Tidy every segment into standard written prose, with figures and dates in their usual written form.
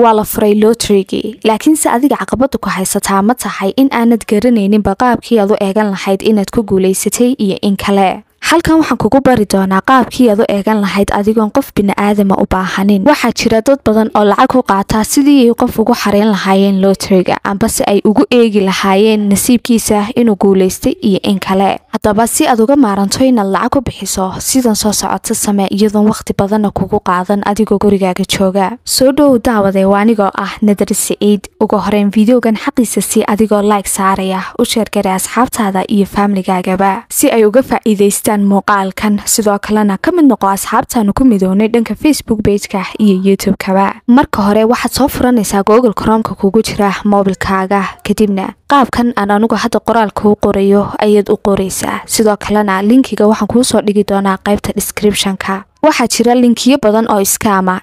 waa la furay lottery-gii laakiin se adiga caqabada ku haysataa ma tahay in aanad garanaynin qaabkii aad u eegan lahayd inaad ku guuleysatay iyo in kale halkan waxaan kugu bari doonaa qaabkii aad u eegan lahayd adigoon qof bini'aadama u baahanin waxaa jira dad badan oo lacag ku qaata sidii ay qof ugu xareyn lahaayeen lottery-ga amba se ay ugu eegi lahaayeen nasiibkiisa inuu guuleystay iyo in kale haddaba si aad uga maaranto inaad lacag ku bixiso sidan soo socota samee iyadoon waqti badanna kugu qaadan adigoo gurigaaga jooga soo dhow daawade waa anigoo ah Nadar Saciid ugu horeyn videogan xaqiisa si adigoo like saaraya u share gari asxaabtaada iyo family-gaagaba si ay uga faa'iideystaan muuqaalkan sidoo kalena ka mid noqo asxaabtaanu ku midoonay dhanka Facebook page-ka iyo YouTube-kaba marka hore waxaad soo furanaysaa Google Chrome-ka kugu jira mobilkaaga kadibna qaabkan aan anigu hadda qoraalka u qorayo ayaad u qoraysaa sidoo kalena linkiga waxaan kuu soo dhigi doonaa qaybta description-ka waxaa jira linkiyo badan oo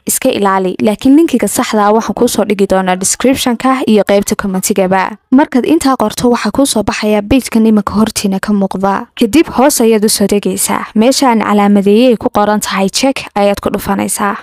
iska ilaali laakiin linkiga saxda ah waxaan kuu soo dhigi doonaa description-ka iyo qaybta comment-gaba markaad intaa qorto waxaa kuu soo baxaya page-kan imika hortiina ka muuqda kadib hoos ayaad u soo degaysaa meesha aan calaamadeeyay ku qoran tahay check ayaad ku dhufanaysaa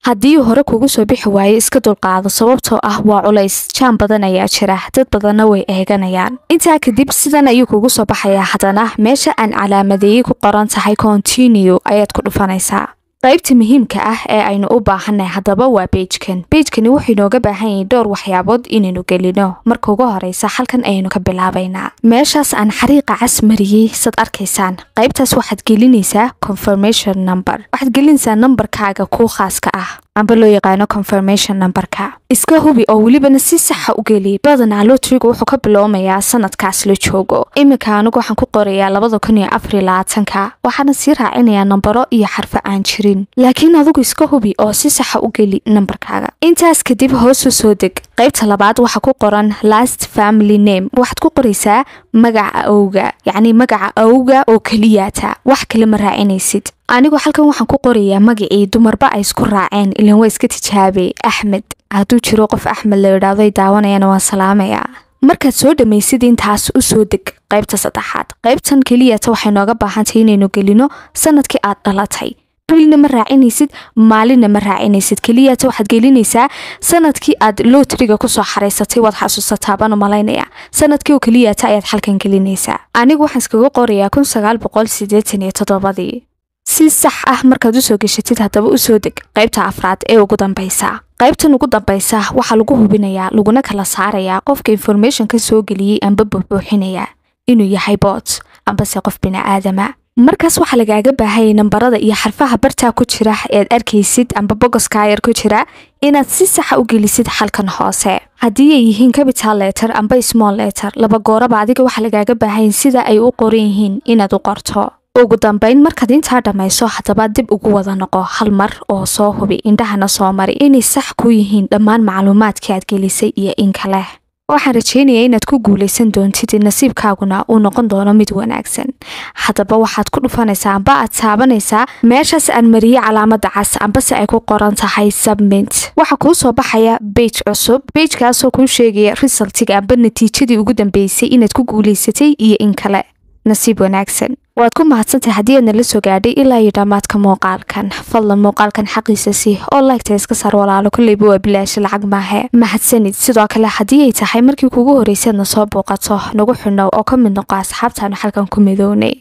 haddii hore kugu soo bixi waayo iska dulqaado sababtoo ah waa culays jaan badan ayaa jira dad badanna way eeganayaan intaa kadib sidan ayuu kugu soo baxayaa haddana meesha aan calaamadeeyay ku qoran tahay continue ayaad ku dhufanaysaa qaybta muhiimka ah ee aynu u baahanay haddaba waa page-kani wuxuu inooga baahan yahay dhowr waxyaabood inaynu gelino marka ugu horeysa halkan ayaynu ka bilaabaynaa meeshaas aan xariiqa cas mariyey sad arkaysaan qaybtaas waxaad gelinaysaa confirmation number waxaad gelinaysaa nambarkaaga kuu khaaska ah amba loo yaqaano confirmation numberka iska hubi oo welibana si saxa u geli badanaa lottery-gu wuxuu ka bilowmayaa sanadkaas la joogo imika anigu waxaan ku qorayaa 2024 waxaana sii raacinayaa nambaro iyo xarfo aan jirin laakiin adigu iska hubi oo si saxa u geli nambarkaaga intaas kadib hoos u soo deg qaybta labaad waxa ku qoran last family name waxaad ku qoraysaa magaca awga yacni magaca awga oo kaliyaata wax kale ma raacinaysid anigu halkan waxaan ku qorayaa magacii dumarba ay isku raaceen ilaan waa iska tijaabay Axmed hadduu jiro qof Axmed la yiraahdo daawanayana waan salaamayaa markaad soo dhamaysid intaas u soo deg qaybta saddexaad qaybtan kaliyaata waxay nooga baahan tahay inaynu gelino sanadkii aad dhalatay bilna ma raacinaysid maalina ma raacinaysid kaliyaata waxaad gelinaysaa sanadkii aad lottery-ga ku soo xareysatay waad xasuusataa baan u malaynaya sanadkii oo kaliyaata ayaad halkan gelinaysaa anigu waxaan iskaga qorayaa 1987 si sax ah markaad u soo gashatid haddaba u soo deg qaybta afraad ee ugu dambaysa qaybtan ugu dambaysa waxaa lagu hubinayaa laguna kala saarayaa qofka information ka soo geliyay amba buuxinaya inuu yahay bot amba se qof bini'aadama markaas waxaa lagaaga baahay nambarada iyo xarfaha bartaa ku jira ee arkaysid amba bogoska yar ku jira inaad si sax u gelisid halkan hoose haddii ay yihiin capital letter amba small letter laba gooraba adiga waxaa lagaaga baahay sida ay u qoran yihiin inaad u qorto ugu dambeyn markaad intaa dhamayso haddaba dib ugu wada noqo hal mar oo soo hubi indhahana soo mari inay sax ku yihiin dhammaan macluumaadkii aad gelisay iyo in kale waxaan rajaynayaa inaad ku guuleysan doontid nasiibkaaguna uu noqon doono mid wanaagsan haddaba waxaad ku dhufanaysaa amba aad taabanaysaa meeshaas aan mariyay calaamada cas amba se ay ku qoran tahay submit waxa kuu soo baxaya page cusub page-kaasoo kuu sheegaya resultiga amba natiijadii ugu dambeysay inaad ku guuleysatay iyo in kale nasiib wanaagsan waad ku mahadsantahay haddii aadna la soo gaadhay ilaa iyo dhammaadka muuqaalkan fadlan muuqaalkan xaqiisa si oo like-ta iska saar walaalo kulleyba waa bilaash lacag maahe mahadsanid sidoo kale haddii ay tahay markii kugu horeysadna soo booqato nagu xidhnow oo ka mid noqo asxaabtaanu halkan ku midownay